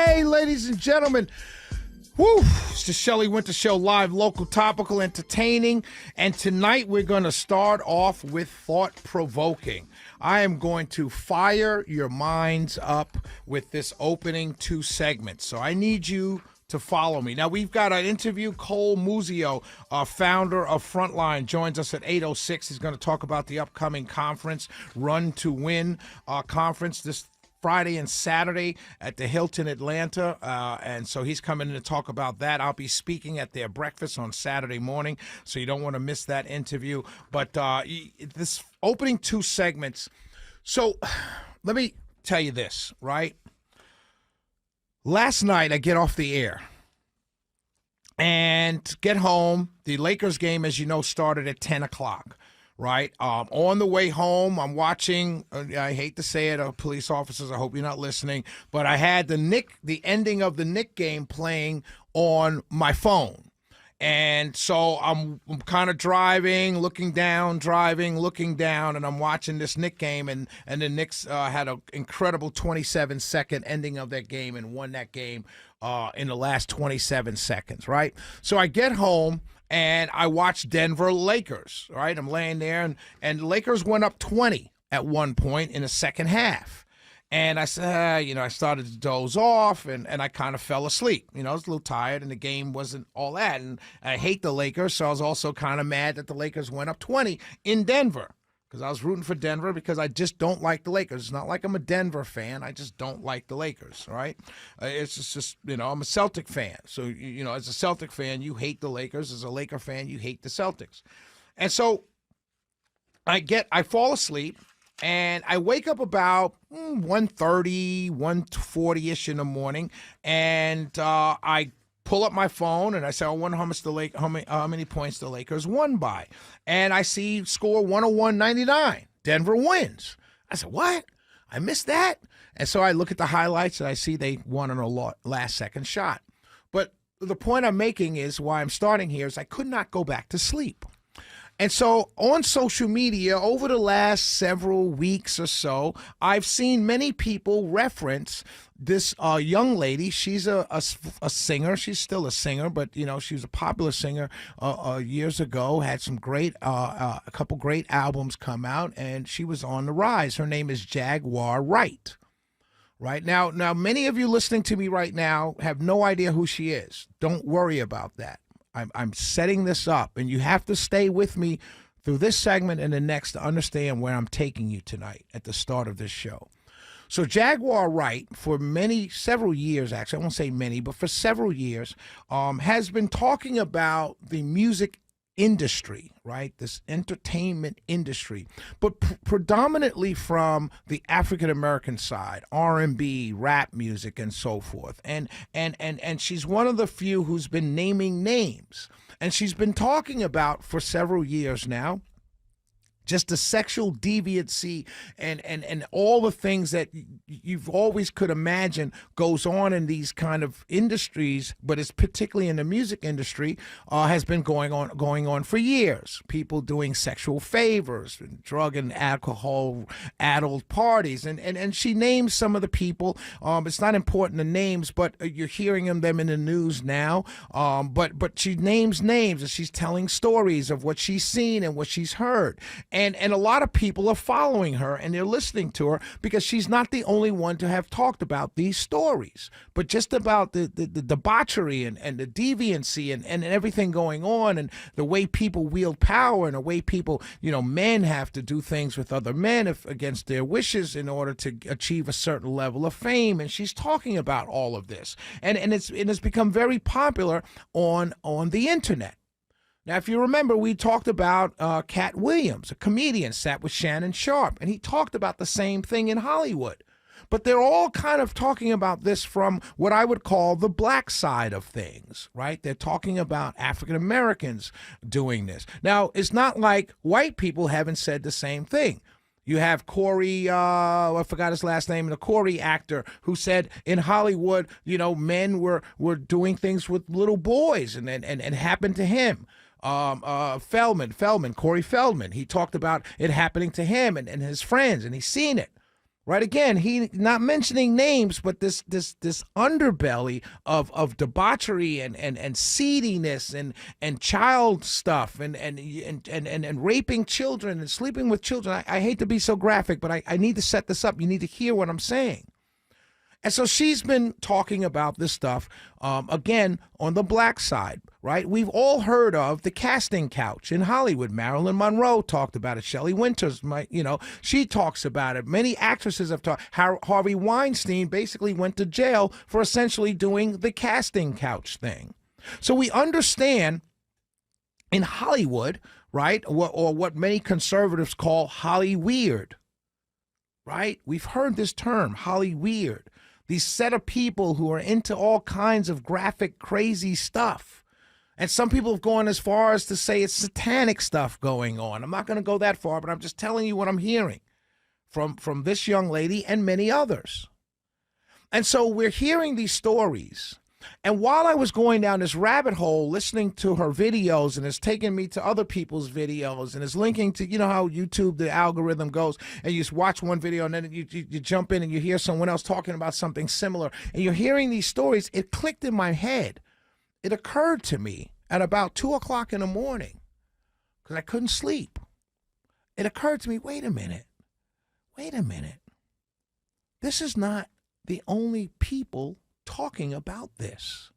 Hey, ladies and gentlemen. Woo! It's the Shelley Winter Show, live, local, topical, entertaining. And tonight we're going to start off with thought-provoking. I am going to fire your minds up with this opening 2 segments. So I need you to follow me. Now, we've got an interview. Cole Muzio, founder of Frontline, joins us at 8:06. He's going to talk about the upcoming conference, Run to Win conference this Friday and Saturday at the Hilton Atlanta, and so he's coming in to talk about that. I'll be speaking at their breakfast on Saturday morning, so you don't want to miss that interview. But this opening 2 segments, so let me tell you this, right? Last night I get off the air and get home. The Lakers game, as you know, started at 10 o'clock. Right. On the way home, I'm watching. I hate to say it, police officers. I hope you're not listening, but I had the ending of the Knick game playing on my phone, and so I'm kind of driving, looking down, and I'm watching this Knick game, and the Knicks had an incredible 27-second ending of that game and won that game in the last 27 seconds. Right. So I get home. And I watched Denver Lakers, right? I'm laying there, and the Lakers went up 20 at one point in the second half. And I said, I started to doze off, and I kind of fell asleep. I was a little tired, and the game wasn't all that. And I hate the Lakers, so I was also kind of mad that the Lakers went up 20 in Denver. Because I was rooting for Denver because I just don't like the Lakers. It's not like I'm a Denver fan. I just don't like the Lakers, right? It's just I'm a Celtic fan. So, as a Celtic fan, you hate the Lakers. As a Laker fan, you hate the Celtics. And so I fall asleep, and I wake up about 1:30, 1:40-ish in the morning, and I pull up my phone, and I say, I wonder how many points the Lakers won by. And I see score 101-99. Denver wins. I said, what? I missed that? And so I look at the highlights, and I see they won on a last-second shot. But the point I'm making is, why I'm starting here, is I could not go back to sleep. And so on social media, over the last several weeks or so, I've seen many people reference this young lady. She's a singer. She's still a singer, but, she was a popular singer years ago, had some a couple great albums come out, and she was on the rise. Her name is Jaguar Wright. Right now, many of you listening to me right now have no idea who she is. Don't worry about that. I'm setting this up, and you have to stay with me through this segment and the next to understand where I'm taking you tonight at the start of this show. So Jaguar Wright, for several years, actually, I won't say many, but for several years, has been talking about the music industry, right? This entertainment industry, but predominantly from the African American side, R&B, rap music, and so forth. And she's one of the few who's been naming names, and she's been talking about for several years now just the sexual deviancy and all the things that you've always could imagine goes on in these kind of industries, but it's particularly in the music industry, has been going on for years. People doing sexual favors, drug and alcohol-addled parties, and she names some of the people. It's not important the names, but you're hearing them in the news now. But she names names, and she's telling stories of what she's seen and what she's heard. And a lot of people are following her, and they're listening to her because she's not the only one to have talked about these stories, but just about the debauchery and the deviancy and everything going on, and the way people wield power, and the way people, men have to do things with other men against their wishes in order to achieve a certain level of fame. And she's talking about all of this, and it's become very popular on the internet. Now, if you remember, we talked about Cat Williams, a comedian, sat with Shannon Sharp, and he talked about the same thing in Hollywood. But they're all kind of talking about this from what I would call the black side of things, right? They're talking about African Americans doing this. Now, it's not like white people haven't said the same thing. You have Corey, I forgot his last name, the Corey actor, who said in Hollywood, men were doing things with little boys, and it happened to him. Corey Feldman, he talked about it happening to him and his friends, and he's seen it. Right, again, he not mentioning names, but this underbelly of debauchery and seediness and child stuff and raping children and sleeping with children. I hate to be so graphic, but I need to set this up. You need to hear what I'm saying. And so she's been talking about this stuff, again, on the black side, right? We've all heard of the casting couch in Hollywood. Marilyn Monroe talked about it. Shelley Winters, she talks about it. Many actresses have talked. Harvey Weinstein basically went to jail for essentially doing the casting couch thing. So we understand in Hollywood, right, or what many conservatives call Holly weird, right? We've heard this term, Holly weird. These set of people who are into all kinds of graphic, crazy stuff. And some people have gone as far as to say it's satanic stuff going on. I'm not going to go that far, but I'm just telling you what I'm hearing from this young lady and many others. And so we're hearing these stories. And while I was going down this rabbit hole, listening to her videos, and it's taking me to other people's videos, and it's linking to, you know how YouTube, the algorithm goes, and you just watch one video, and then you jump in and you hear someone else talking about something similar, and you're hearing these stories, it clicked in my head. It occurred to me at about 2 o'clock in the morning, because I couldn't sleep. It occurred to me, wait a minute. This is not the only people talking about this.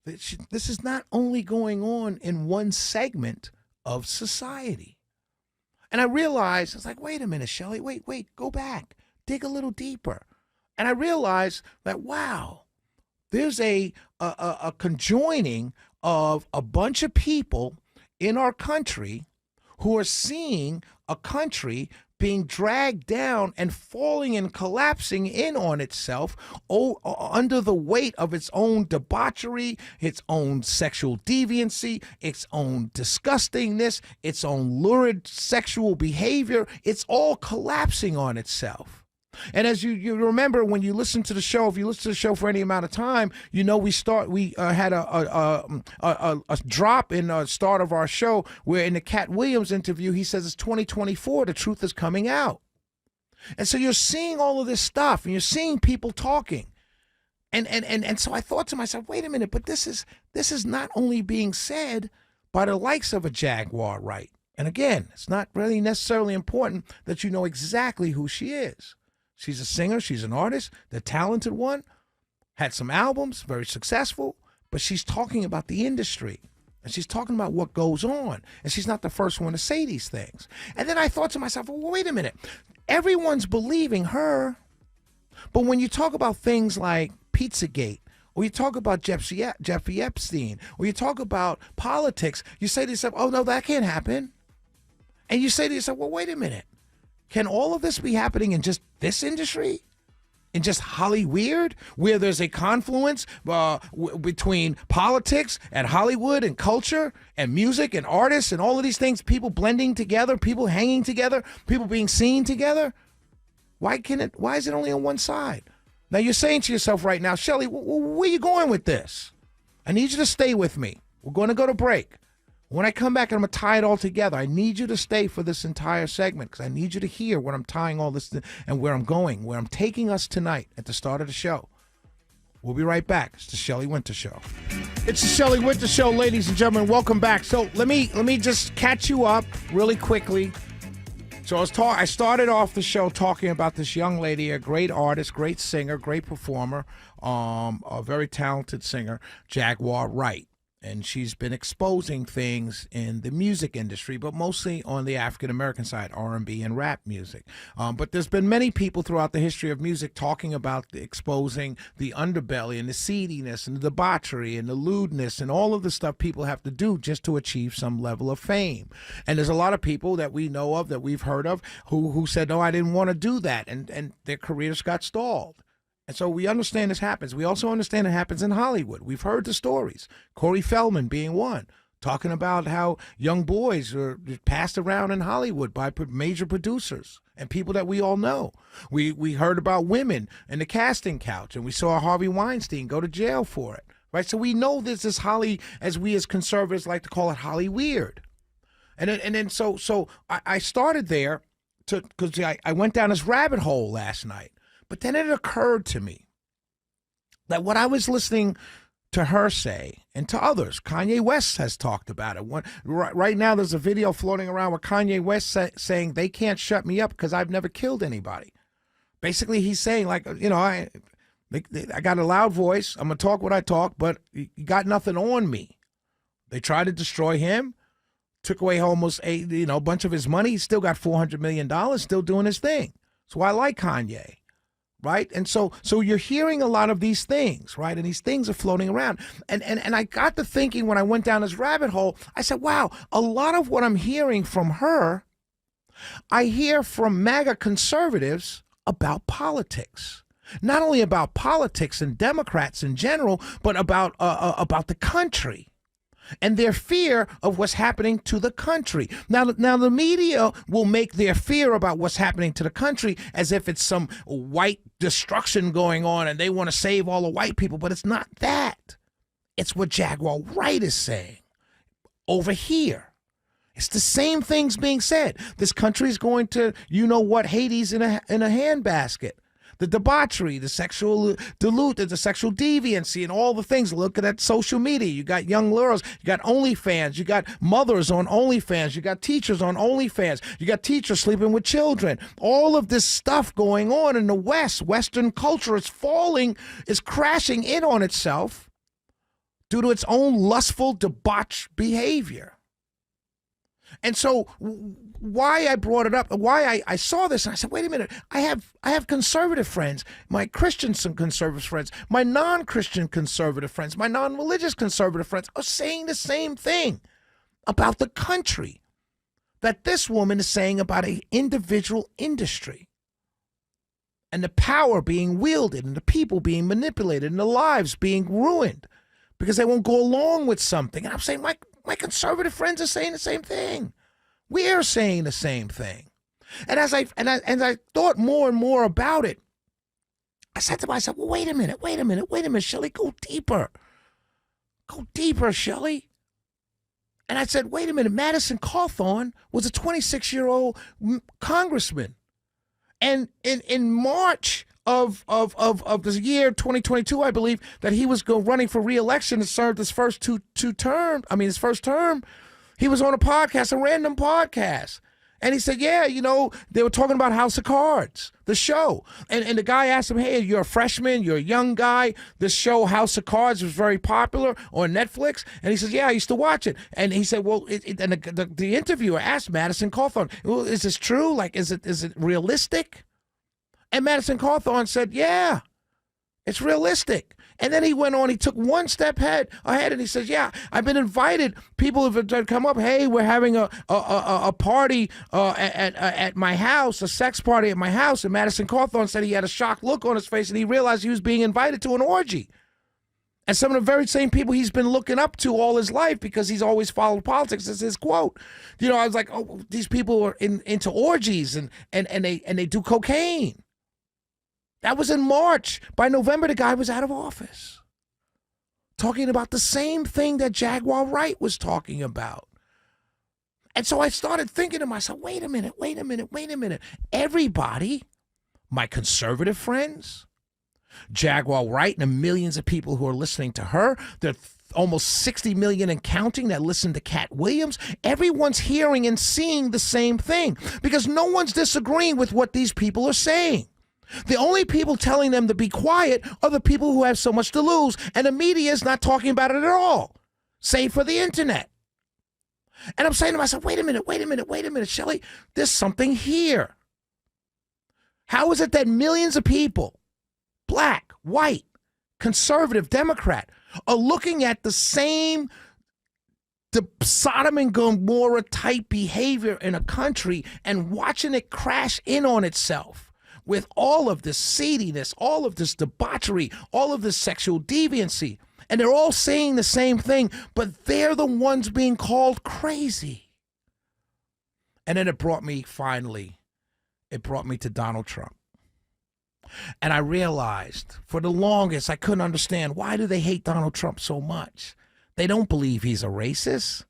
This is not only going on in one segment of society. And I realized, I was like, wait a minute, Shelley, wait, go back, dig a little deeper. And I realized that, wow, there's a conjoining of a bunch of people in our country who are seeing a country being dragged down and falling and collapsing in on itself under the weight of its own debauchery, its own sexual deviancy, its own disgustingness, its own lurid sexual behavior. It's all collapsing on itself. And as you remember, when you listen to the show, if you listen to the show for any amount of time, you know we had a drop in the start of our show where in the Cat Williams interview, he says it's 2024, the truth is coming out. And so you're seeing all of this stuff and you're seeing people talking. And so I thought to myself, wait a minute, but this is not only being said by the likes of a Jaguar Wright. And again, it's not really necessarily important that you know exactly who she is. She's a singer. She's an artist, the talented one, had some albums, very successful, but she's talking about the industry and she's talking about what goes on. And she's not the first one to say these things. And then I thought to myself, well, wait a minute. Everyone's believing her. But when you talk about things like Pizzagate, or you talk about Jeffrey Epstein, or you talk about politics, you say to yourself, oh, no, that can't happen. And you say to yourself, well, wait a minute. Can all of this be happening in just this industry? In just Hollyweird, where there's a confluence between politics and Hollywood and culture and music and artists and all of these things, people blending together, people hanging together, people being seen together? Why is it only on one side? Now you're saying to yourself right now, Shelley, where are you going with this? I need you to stay with me. We're going to go to break. When I come back, I'm going to tie it all together. I need you to stay for this entire segment because I need you to hear what I'm tying all this to and where I'm going, where I'm taking us tonight at the start of the show. We'll be right back. It's the Shelley Winter Show. It's the Shelley Winter Show, ladies and gentlemen. Welcome back. So let me just catch you up really quickly. So I started off the show talking about this young lady, a great artist, great singer, great performer, a very talented singer, Jaguar Wright. And she's been exposing things in the music industry, but mostly on the African-American side, R&B and rap music. But there's been many people throughout the history of music talking about exposing the underbelly and the seediness and the debauchery and the lewdness and all of the stuff people have to do just to achieve some level of fame. And there's a lot of people that we know of, that we've heard of, who said, no, I didn't want to do that, and their careers got stalled. And so we understand this happens. We also understand it happens in Hollywood. We've heard the stories. Corey Feldman being one, talking about how young boys are passed around in Hollywood by major producers and people that we all know. We heard about women in the casting couch, and we saw Harvey Weinstein go to jail for it. Right? So we know this is Holly, as we as conservatives like to call it, Holly weird. And then so I started there because I went down this rabbit hole last night. But then it occurred to me that what I was listening to her say, and to others, Kanye West has talked about it. Right now, there's a video floating around with Kanye West saying they can't shut me up because I've never killed anybody. Basically, he's saying, like, I got a loud voice. I'm going to talk what I talk, but you got nothing on me. They tried to destroy him, took away almost a bunch of his money. He's still got $400 million, still doing his thing. So I like Kanye. Right. And so you're hearing a lot of these things. Right. And these things are floating around. And I got to thinking when I went down this rabbit hole, I said, wow, a lot of what I'm hearing from her, I hear from MAGA conservatives about politics. Not only about politics and Democrats in general, but about the country. And their fear of what's happening to the country. Now, the media will make their fear about what's happening to the country as if it's some white destruction going on and they want to save all the white people, but it's not that. It's what Jaguar Wright is saying over here. It's the same things being said. This country is going to, Hades in a handbasket. The debauchery, the sexual the sexual deviancy, and all the things. Look at that social media. You got young girls, you got OnlyFans, you got mothers on OnlyFans, you got teachers on OnlyFans, you got teachers sleeping with children. All of this stuff going on in the West. Western culture is crashing in on itself due to its own lustful debauch behavior. And so why I brought it up, why I saw this, and I said, wait a minute, I have conservative friends, my Christian conservative friends, my non-Christian conservative friends, my non-religious conservative friends are saying the same thing about the country that this woman is saying about an individual industry and the power being wielded and the people being manipulated and the lives being ruined because they won't go along with something. And I'm saying my conservative friends are saying the same thing. We're saying the same thing. And as I thought more and more about it, I said to myself, well, wait a minute, Shelley, go deeper. Go deeper, Shelley. And I said, wait a minute, Madison Cawthorn was a 26-year-old congressman. And in March of the year 2022, I believe, that he was running for re-election and served his first his first term, he was on a random podcast. And he said, yeah, they were talking about House of Cards, the show. And the guy asked him, hey, you're a freshman, you're a young guy. This show, House of Cards, was very popular on Netflix. And he says, yeah, I used to watch it. And he said, well, and the interviewer asked Madison Cawthorn, well, is this true? Like, is it realistic? And Madison Cawthorn said, yeah, it's realistic. And then he went on, he took one step ahead, and he says, yeah, I've been invited. People have come up, hey, we're having a party at my house, a sex party at my house. And Madison Cawthorn said he had a shocked look on his face and he realized he was being invited to an orgy. And some of the very same people he's been looking up to all his life because he's always followed politics, is his quote. I was like, oh, these people are into orgies and they do cocaine. That was in March. By November, the guy was out of office, talking about the same thing that Jaguar Wright was talking about. And so I started thinking to myself, wait a minute. Everybody, my conservative friends, Jaguar Wright, and the millions of people who are listening to her, the almost 60 million and counting that listen to Cat Williams, everyone's hearing and seeing the same thing because no one's disagreeing with what these people are saying. The only people telling them to be quiet are the people who have so much to lose, and the media is not talking about it at all, save for the internet. And I'm saying to myself, wait a minute, Shelley, there's something here. How is it that millions of people, black, white, conservative, Democrat, are looking at the same Sodom and Gomorrah type behavior in a country and watching it crash in on itself? With all of this seediness, all of this debauchery, all of this sexual deviancy. And they're all saying the same thing, but they're the ones being called crazy. And then it brought me to Donald Trump. And I realized for the longest I couldn't understand, why do they hate Donald Trump so much? They don't believe he's a racist.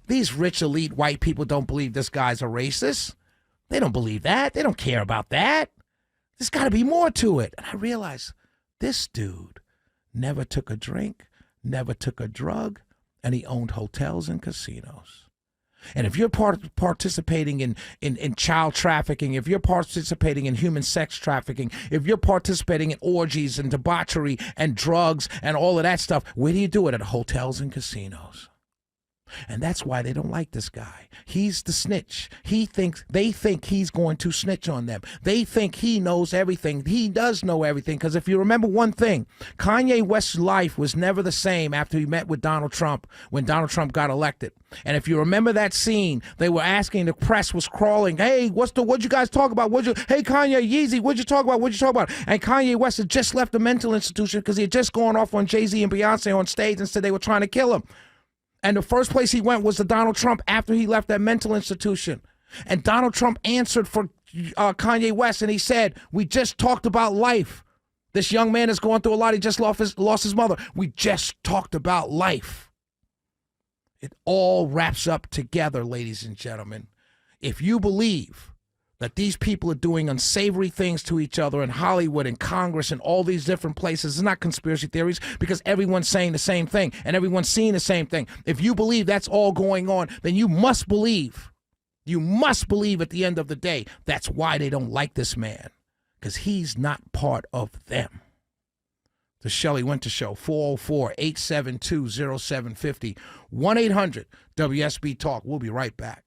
These rich elite white people don't believe this guy's a racist. They don't believe that. They don't care about that. There's got to be more to it. And I realized this dude never took a drink, never took a drug, and he owned hotels and casinos. And if you're participating in child trafficking, if you're participating in human sex trafficking, if you're participating in orgies and debauchery and drugs and all of that stuff, where do you do it? At hotels and casinos. And that's why they don't like this guy. He's the snitch. They think he's going to snitch on them. They think he knows everything. He does know everything, because if you remember one thing, Kanye West's life was never the same after he met with Donald Trump when Donald Trump got elected. And if you remember that scene, they were asking, the press was crawling, hey, what'd you guys talk about? Hey, Kanye, Yeezy, what'd you talk about? And Kanye West had just left the mental institution because he had just gone off on Jay-Z and Beyonce on stage and said they were trying to kill him. And the first place he went was to Donald Trump after he left that mental institution. And Donald Trump answered for Kanye West, and he said, we just talked about life. This young man is going through a lot. He just lost his mother. We just talked about life. It all wraps up together, ladies and gentlemen. If you believe that these people are doing unsavory things to each other in Hollywood and Congress and all these different places, it's not conspiracy theories, because everyone's saying the same thing and everyone's seeing the same thing. If you believe that's all going on, then you must believe at the end of the day, that's why they don't like this man, because he's not part of them. The Shelley Winter Show, 404-872-0750, 1-800-WSB-TALK. We'll be right back.